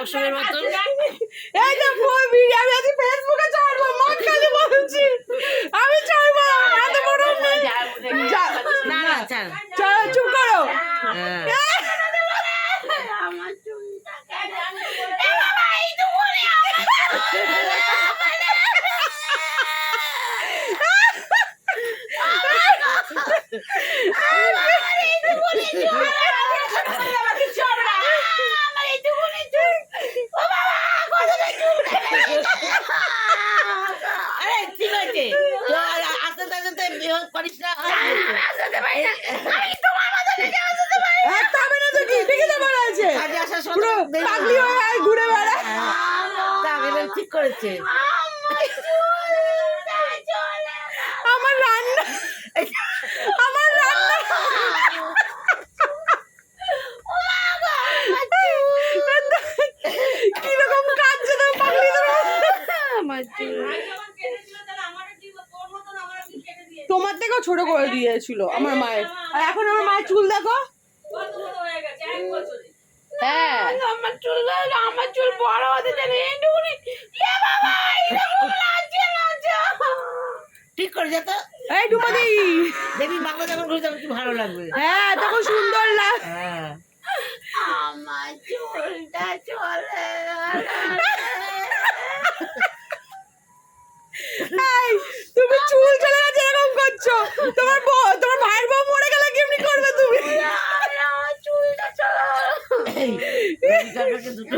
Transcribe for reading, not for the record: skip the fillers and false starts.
দর্শনের মতো। এই যে ভিডিও আমি আজ ফেসবুকে ছাড়বো, মা খালি বলছি আমি ছাড়বো, এত বড় না না ছাড়। চলো চুপ করো। হ্যাঁ। আমার চুলটা এ বাবা এই তো বলে আরে ঠিক আছে, তো আস্তে আস্তে করিস না। একটা হবে না তো কি, ঠিকই তো বলা আছে, কাজে আসার সময় পুরো পাগলি হয়ে আয়, ঘুরে বেড়া। ঠিক করেছে। আমার রান্না, আমার রান্না কিরকম কাঁদছে তো পাগলি ধরো। তোমার থেকেও ছোট করে দিয়েছিল আমার মায়ের, আর এখন আমার মায়ের চুল দেখো। হ্যাঁ আমার চুল বড় হতে যাবে এটুকুনি। এ বাবা এরকম লাগছে না। ঠিক করে যা তো। এই ডুমাদি, দেখবি বাংলা যখন ঘুরে যাবে কি ভালো লাগবে। হ্যাঁ তখন সুন্দর লাগ। হ্যাঁ আমার চুলটা চলে এই তুমি চুল চলে গেছে এরকম করছো, তোমার তোমার ভাইয়ের বউ মরে গেলে কেমনি করবে তুমি? আমার চুলটা চলে এই দুটো